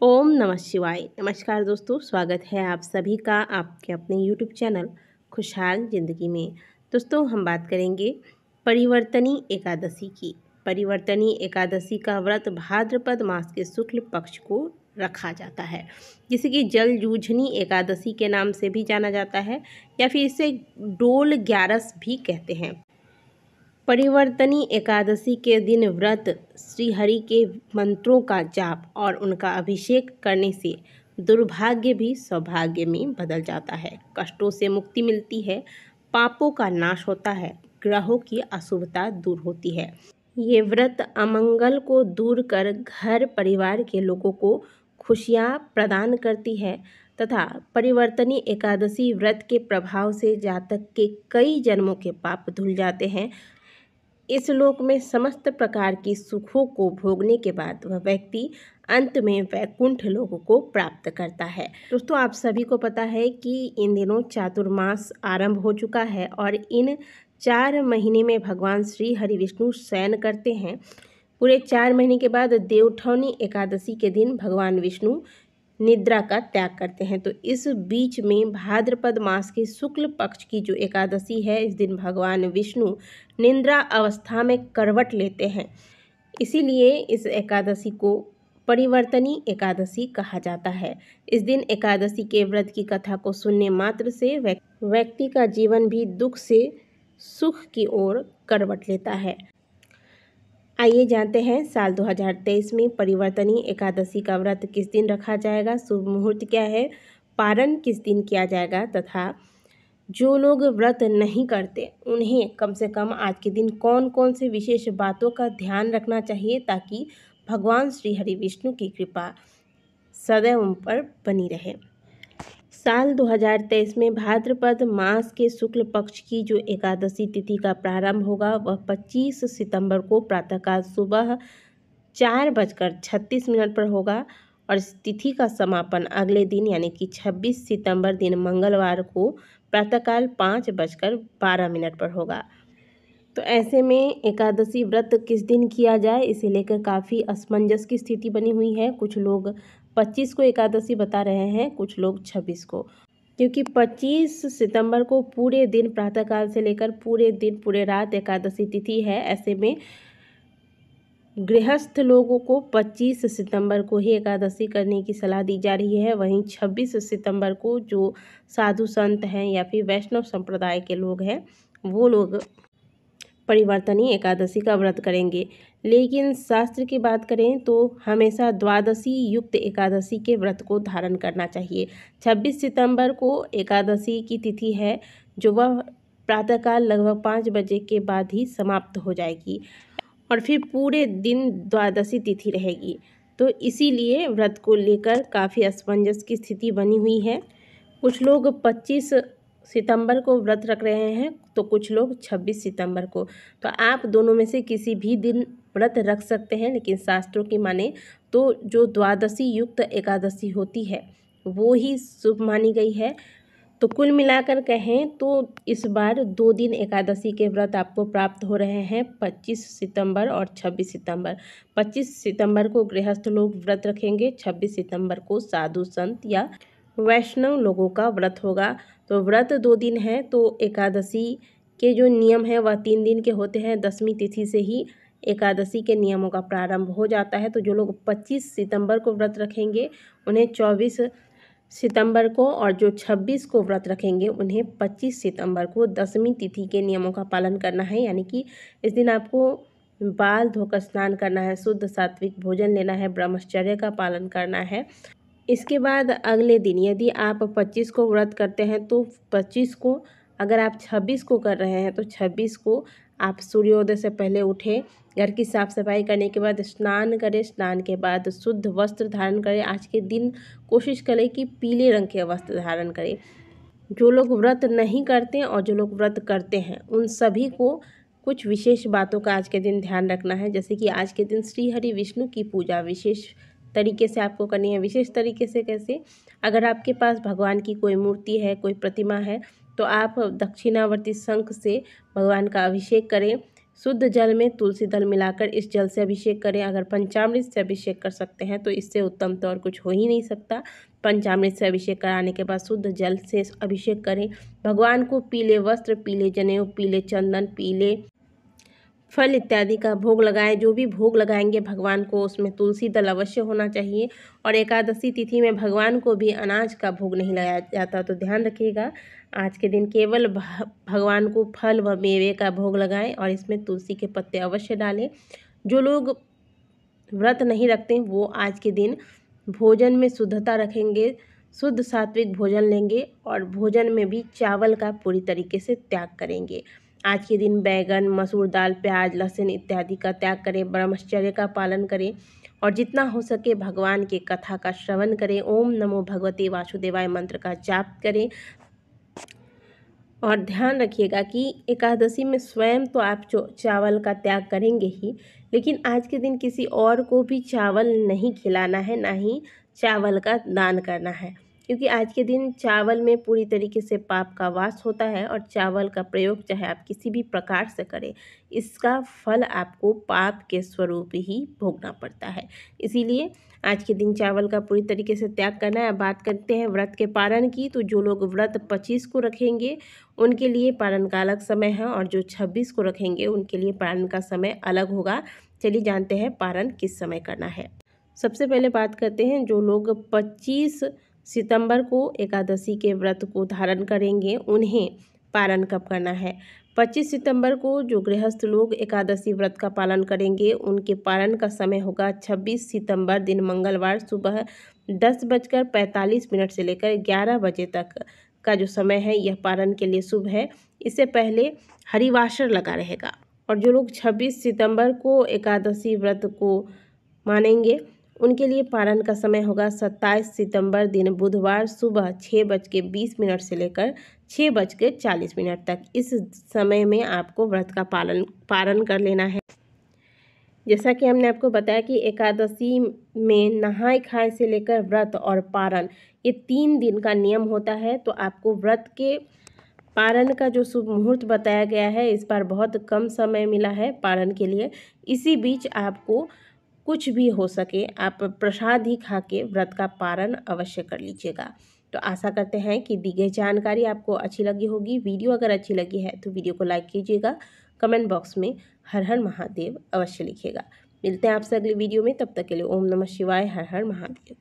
ओम नमः शिवाय। नमस्कार दोस्तों, स्वागत है आप सभी का आपके अपने यूट्यूब चैनल खुशहाल ज़िंदगी में। दोस्तों, हम बात करेंगे परिवर्तनी एकादशी की। परिवर्तनी एकादशी का व्रत भाद्रपद मास के शुक्ल पक्ष को रखा जाता है, जिसे कि जल जूझनी एकादशी के नाम से भी जाना जाता है या फिर इसे डोल ग्यारस भी कहते हैं। परिवर्तनी एकादशी के दिन व्रत श्रीहरि के मंत्रों का जाप और उनका अभिषेक करने से दुर्भाग्य भी सौभाग्य में बदल जाता है, कष्टों से मुक्ति मिलती है, पापों का नाश होता है, ग्रहों की अशुभता दूर होती है। ये व्रत अमंगल को दूर कर घर परिवार के लोगों को खुशियाँ प्रदान करती है तथा परिवर्तनी एकादशी व्रत के प्रभाव से जातक के कई जन्मों के पाप धुल जाते हैं। इस लोक में समस्त प्रकार की सुखों को भोगने के बाद वह व्यक्ति अंत में वैकुंठ लोक को प्राप्त करता है। दोस्तों, आप सभी को पता है कि इन दिनों चातुर्मास आरंभ हो चुका है और इन 4 महीने में भगवान श्री हरि विष्णु शयन करते हैं। पूरे 4 महीने के बाद देवउठौनी एकादशी के दिन भगवान विष्णु निद्रा का त्याग करते हैं। तो इस बीच में भाद्रपद मास के शुक्ल पक्ष की जो एकादशी है, इस दिन भगवान विष्णु निद्रा अवस्था में करवट लेते हैं। इसीलिए इस एकादशी को परिवर्तनी एकादशी कहा जाता है। इस दिन एकादशी के व्रत की कथा को सुनने मात्र से व्यक्ति का जीवन भी दुख से सुख की ओर करवट लेता है। आइए जानते हैं साल 2023 में परिवर्तनी एकादशी का व्रत किस दिन रखा जाएगा, शुभ मुहूर्त क्या है, पारण किस दिन किया जाएगा तथा जो लोग व्रत नहीं करते उन्हें कम से कम आज के दिन कौन कौन से विशेष बातों का ध्यान रखना चाहिए ताकि भगवान श्री हरि विष्णु की कृपा सदैव उन पर बनी रहे। साल 2023 में भाद्रपद मास के शुक्ल पक्ष की जो एकादशी तिथि का प्रारंभ होगा वह 25 सितंबर को प्रातःकाल सुबह 4:36 पर होगा और इस तिथि का समापन अगले दिन यानी कि 26 सितंबर दिन मंगलवार को प्रातःकाल 5:12 पर होगा। तो ऐसे में एकादशी व्रत किस दिन किया जाए, इसे लेकर काफ़ी असमंजस की स्थिति बनी हुई है। कुछ लोग 25 को एकादशी बता रहे हैं, कुछ लोग 26 को, क्योंकि 25 सितंबर को पूरे दिन प्रातःकाल से लेकर पूरे दिन पूरे रात एकादशी तिथि है। ऐसे में गृहस्थ लोगों को 25 सितंबर को ही एकादशी करने की सलाह दी जा रही है। वहीं 26 सितंबर को जो साधु संत हैं या फिर वैष्णव संप्रदाय के लोग हैं वो लोग परिवर्तनी एकादशी का व्रत करेंगे। लेकिन शास्त्र की बात करें तो हमेशा द्वादशी युक्त एकादशी के व्रत को धारण करना चाहिए। 26 सितंबर को एकादशी की तिथि है जो वह प्रातःकाल लगभग 5 बजे के बाद ही समाप्त हो जाएगी और फिर पूरे दिन द्वादशी तिथि रहेगी। तो इसीलिए व्रत को लेकर काफ़ी असमंजस की स्थिति बनी हुई है। कुछ लोग 25 सितंबर को व्रत रख रहे हैं तो कुछ लोग 26 सितंबर को। तो आप दोनों में से किसी भी दिन व्रत रख सकते हैं, लेकिन शास्त्रों की माने तो जो द्वादशी युक्त एकादशी होती है वो ही शुभ मानी गई है। तो कुल मिलाकर कहें तो इस बार 2 दिन एकादशी के व्रत आपको प्राप्त हो रहे हैं, 25 सितंबर और 26 सितंबर। 25 सितंबर को गृहस्थ लोग व्रत रखेंगे, 26 सितंबर को साधु संत या वैष्णव लोगों का व्रत होगा। तो व्रत 2 दिन है तो एकादशी के जो नियम हैं वह 3 दिन के होते हैं। 10वीं तिथि से ही एकादशी के नियमों का प्रारंभ हो जाता है। तो जो लोग 25 सितंबर को व्रत रखेंगे उन्हें 24 सितंबर को और जो 26 को व्रत रखेंगे उन्हें 25 सितंबर को 10वीं तिथि के नियमों का पालन करना है। यानी कि इस दिन आपको बाल धोकर स्नान करना है, शुद्ध सात्विक भोजन लेना है, ब्रह्मचर्य का पालन करना है। इसके बाद अगले दिन यदि आप 25 को व्रत करते हैं तो 25 को, अगर आप 26 को कर रहे हैं तो 26 को आप सूर्योदय से पहले उठें, घर की साफ़ सफाई करने के बाद स्नान करें, स्नान के बाद शुद्ध वस्त्र धारण करें। आज के दिन कोशिश करें कि पीले रंग के वस्त्र धारण करें। जो लोग व्रत नहीं करते और जो लोग व्रत करते हैं उन सभी को कुछ विशेष बातों का आज के दिन ध्यान रखना है। जैसे कि आज के दिन श्री हरि विष्णु की पूजा विशेष तरीके से आपको करनी है। विशेष तरीके से कैसे? अगर आपके पास भगवान की कोई मूर्ति है, कोई प्रतिमा है, तो आप दक्षिणावर्ती शंख से भगवान का अभिषेक करें। शुद्ध जल में तुलसी दल मिलाकर इस जल से अभिषेक करें। अगर पंचामृत से अभिषेक कर सकते हैं तो इससे उत्तम तो और कुछ हो ही नहीं सकता। पंचामृत से अभिषेक कराने के बाद शुद्ध जल से अभिषेक करें। भगवान को पीले वस्त्र, पीले जनेऊ, पीले चंदन, पीले फल इत्यादि का भोग लगाएं। जो भी भोग लगाएंगे भगवान को उसमें तुलसी दल अवश्य होना चाहिए। और एकादशी तिथि में भगवान को भी अनाज का भोग नहीं लगाया जाता, तो ध्यान रखिएगा आज के दिन केवल भगवान को फल व मेवे का भोग लगाएं और इसमें तुलसी के पत्ते अवश्य डालें। जो लोग व्रत नहीं रखते वो आज के दिन भोजन में शुद्धता रखेंगे, शुद्ध सात्विक भोजन लेंगे और भोजन में भी चावल का पूरी तरीके से त्याग करेंगे। आज के दिन बैगन, मसूर दाल, प्याज, लहसुन इत्यादि का त्याग करें, ब्रह्मचर्य का पालन करें और जितना हो सके भगवान की कथा का श्रवण करें। ओम नमो भगवते वासुदेवाय मंत्र का जाप करें। और ध्यान रखिएगा कि एकादशी में स्वयं तो आप चावल का त्याग करेंगे ही, लेकिन आज के दिन किसी और को भी चावल नहीं खिलाना है, ना ही चावल का दान करना है, क्योंकि आज के दिन चावल में पूरी तरीके से पाप का वास होता है और चावल का प्रयोग चाहे आप किसी भी प्रकार से करें, इसका फल आपको पाप के स्वरूप ही भोगना पड़ता है। इसीलिए आज के दिन चावल का पूरी तरीके से त्याग करना है। अब बात करते हैं व्रत के पारण की, तो जो लोग व्रत 25 को रखेंगे उनके लिए पारण का अलग समय है और जो 26 को रखेंगे उनके लिए पारण का समय अलग होगा। चलिए जानते हैं पारण किस समय करना है। सबसे पहले बात करते हैं जो लोग 25 सितंबर को एकादशी के व्रत को धारण करेंगे उन्हें पारण कब करना है। 25 सितंबर को जो गृहस्थ लोग एकादशी व्रत का पालन करेंगे उनके पारण का समय होगा 26 सितंबर दिन मंगलवार सुबह 10:45 से लेकर 11 बजे तक का जो समय है यह पारण के लिए शुभ है। इससे पहले हरिवासर लगा रहेगा। और जो लोग 26 सितंबर को एकादशी व्रत को मानेंगे उनके लिए पारण का समय होगा 27 सितंबर दिन बुधवार सुबह 6:20 से लेकर 6:40 तक। इस समय में आपको व्रत का पारण कर लेना है। जैसा कि हमने आपको बताया कि एकादशी में नहाय खाए से लेकर व्रत और पारण ये 3 दिन का नियम होता है, तो आपको व्रत के पारण का जो शुभ मुहूर्त बताया गया है इस बार बहुत कम समय मिला है पारण के लिए। इसी बीच आपको कुछ भी हो सके आप प्रसाद ही खा के व्रत का पारण अवश्य कर लीजिएगा। तो आशा करते हैं कि दी गई जानकारी आपको अच्छी लगी होगी। वीडियो अगर अच्छी लगी है तो वीडियो को लाइक कीजिएगा, कमेंट बॉक्स में हर हर महादेव अवश्य लिखिएगा। मिलते हैं आपसे अगली वीडियो में, तब तक के लिए ओम नमः शिवाय, हर हर महादेव।